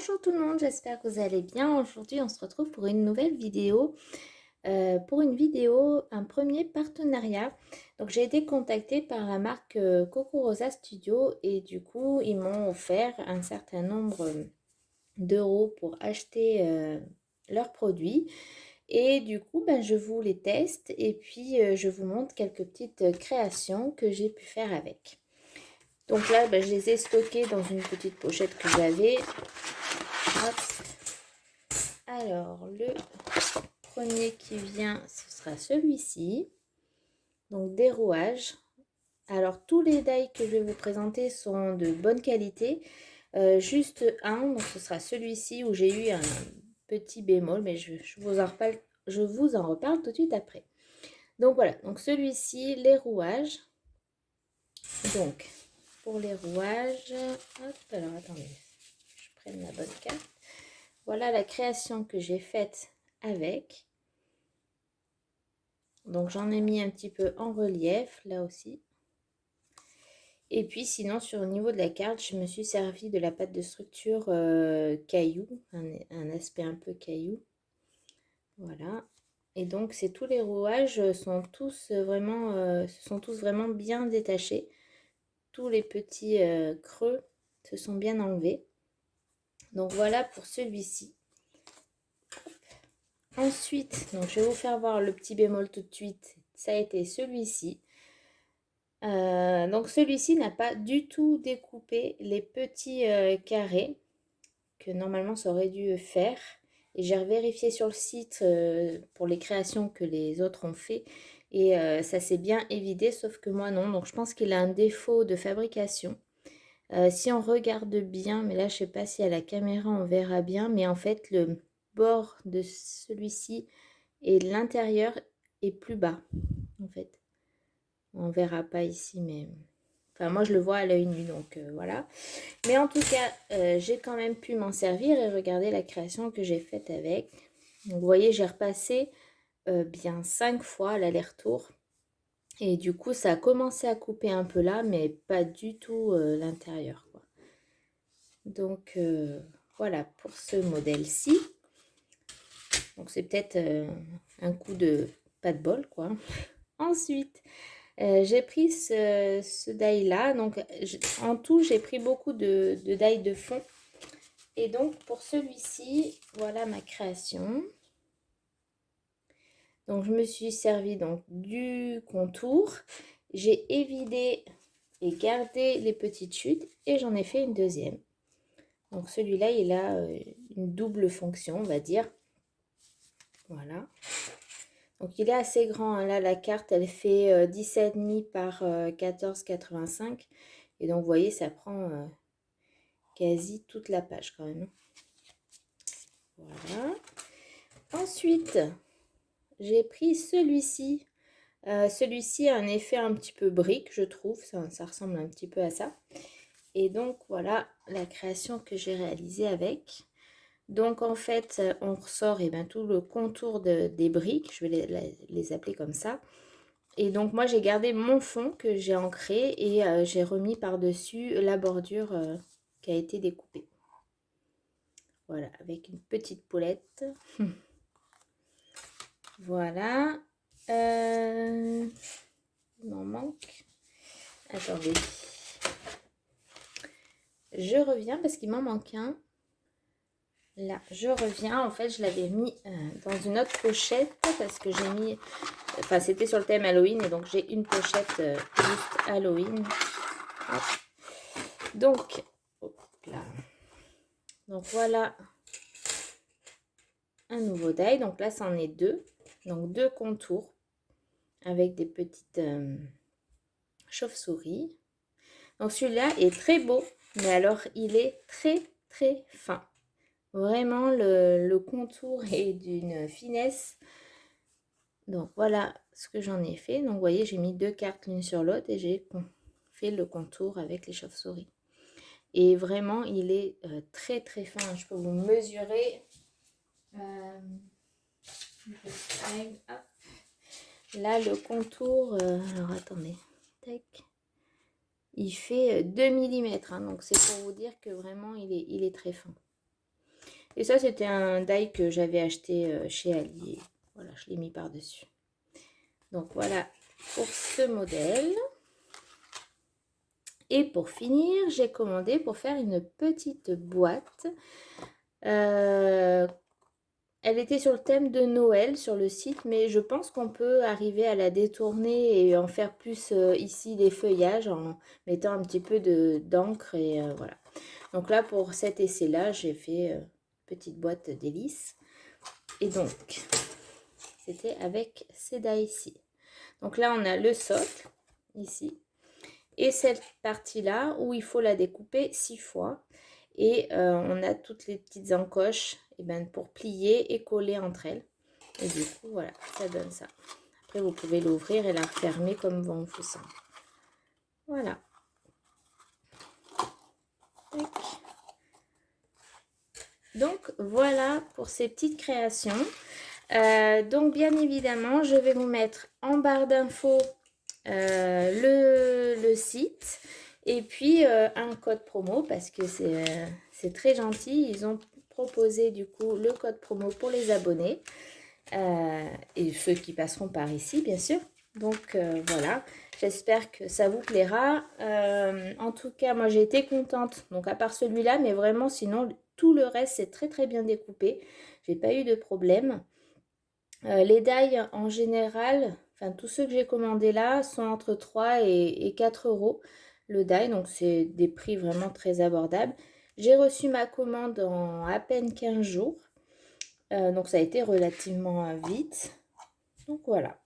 Bonjour tout le monde, j'espère que vous allez bien. Aujourd'hui, on se retrouve pour une nouvelle vidéo. Un premier partenariat. Donc, j'ai été contactée par la marque Coco Rosa Studio et du coup, ils m'ont offert un certain nombre d'euros pour acheter leurs produits. Et du coup, je vous les teste et puis je vous montre quelques petites créations que j'ai pu faire avec. Donc là, je les ai stockés dans une petite pochette que j'avais. Hop. Alors, le premier qui vient, ce sera celui-ci. Donc, des rouages. Alors, tous les die que je vais vous présenter sont de bonne qualité. Juste un, donc ce sera celui-ci où j'ai eu un petit bémol, mais je vous en reparle tout de suite après. Donc, voilà. Donc, celui-ci, les rouages. Donc, pour les rouages... Hop, alors, attendez. Je prenne la bonne carte. Voilà la création que j'ai faite avec. Donc j'en ai mis un petit peu en relief là aussi. Et puis sinon sur le niveau de la carte, je me suis servi de la pâte de structure caillou, un aspect un peu caillou. Voilà. Et donc c'est tous les rouages sont tous vraiment bien détachés. Tous les petits creux se sont bien enlevés. Donc voilà pour celui-ci. Ensuite, donc je vais vous faire voir le petit bémol tout de suite. Ça a été celui-ci. Donc celui-ci n'a pas du tout découpé les petits carrés que normalement ça aurait dû faire. Et j'ai vérifié sur le site pour les créations que les autres ont fait. Et ça s'est bien évidé, sauf que moi non. Donc je pense qu'il a un défaut de fabrication. Si on regarde bien, mais là je sais pas si à la caméra on verra bien, mais en fait le bord de celui-ci et l'intérieur est plus bas en fait. On verra pas ici, mais enfin moi je le vois à l'œil nu, donc voilà. Mais en tout cas, j'ai quand même pu m'en servir et regarder la création que j'ai faite avec. Donc, vous voyez, j'ai repassé bien 5 fois l'aller-retour. Et du coup, ça a commencé à couper un peu là, mais pas du tout l'intérieur, quoi. Donc voilà pour ce modèle-ci. Donc c'est peut-être un coup de pas de bol, quoi. Ensuite, j'ai pris ce die là. Donc en tout, j'ai pris beaucoup de die de fond. Et donc pour celui-ci, voilà ma création. Donc je me suis servi donc du contour. J'ai évidé et gardé les petites chutes et j'en ai fait une deuxième. Donc celui-là, il a une double fonction, on va dire. Voilà. Donc il est assez grand, hein. Là la carte elle fait 17,5 par 14,85. Et donc vous voyez ça prend quasi toute la page quand même. Voilà. Ensuite j'ai pris celui-ci. Celui-ci a un effet un petit peu brique je trouve, ça ressemble un petit peu à ça. Et donc voilà la création que j'ai réalisée avec. Donc en fait on ressort tout le contour des briques, je vais les appeler comme ça. Et donc moi j'ai gardé mon fond que j'ai ancré et j'ai remis par-dessus la bordure qui a été découpée. Voilà, avec une petite poulette. Voilà. Il m'en manque. Attendez. Je reviens parce qu'il m'en manque un. Là, je reviens. En fait, je l'avais mis dans une autre pochette parce que j'ai mis... Enfin, c'était sur le thème Halloween et donc j'ai une pochette juste Halloween. Hop. Donc, hop là. Donc voilà un nouveau die. Donc là, c'en est deux. Donc deux contours avec des petites chauves-souris. Donc celui-là est très beau, mais alors il est très très fin. Vraiment, le contour est d'une finesse. Donc voilà ce que j'en ai fait. Donc vous voyez, j'ai mis deux cartes l'une sur l'autre et j'ai fait le contour avec les chauves-souris. Et vraiment, il est très très fin. Je peux vous mesurer. Là, le contour, alors attendez, tac, il fait 2 mm. Hein, donc c'est pour vous dire que vraiment, il est très fin. Et ça, c'était un die que j'avais acheté chez Ali. Voilà, je l'ai mis par-dessus. Donc voilà pour ce modèle. Et pour finir, j'ai commandé pour faire une petite boîte. Elle était sur le thème de Noël sur le site, mais je pense qu'on peut arriver à la détourner et en faire plus ici des feuillages en mettant un petit peu d'encre et voilà. Donc là, pour cet essai-là, j'ai fait petite boîte d'hélice. Et donc, c'était avec ces die ici. Donc là, on a le socle, ici. Et cette partie-là, où il faut la découper 6 fois. Et on a toutes les petites encoches pour plier et coller entre elles. Et du coup, voilà, ça donne ça. Après, vous pouvez l'ouvrir et la refermer comme bon vous semble. Voilà. Tac. Donc, voilà pour ces petites créations. Donc, bien évidemment, je vais vous mettre en barre d'infos le site et puis un code promo parce que c'est très gentil. Ils ont proposé du coup le code promo pour les abonnés et ceux qui passeront par ici bien sûr. Donc voilà, j'espère que ça vous plaira. En tout cas, moi j'ai été contente, donc à part celui-là, mais vraiment sinon tout le reste c'est très très bien découpé. J'ai pas eu de problème. Les die en général, enfin tous ceux que j'ai commandés là sont entre 3 et 4 euros le die, donc c'est des prix vraiment très abordables. J'ai reçu ma commande en à peine 15 jours, donc ça a été relativement vite. Donc voilà,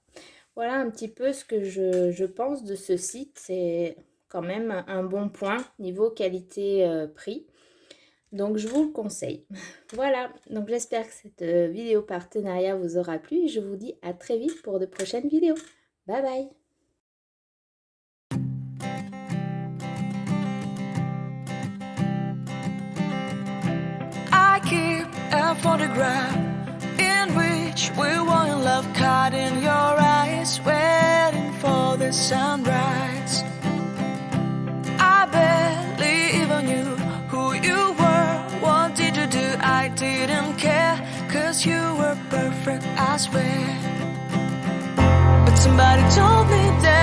voilà un petit peu ce que je pense de ce site, c'est quand même un bon point niveau qualité-prix. Donc, je vous le conseille. Voilà, donc j'espère que cette vidéo partenariat vous aura plu et je vous dis à très vite pour de prochaines vidéos. Bye bye! I keep a photograph in which we were in love, caught in your eyes, waiting for the sunrise. I barely even knew who you were, what did you do? I didn't care, 'cause you were perfect, I swear. But somebody told me that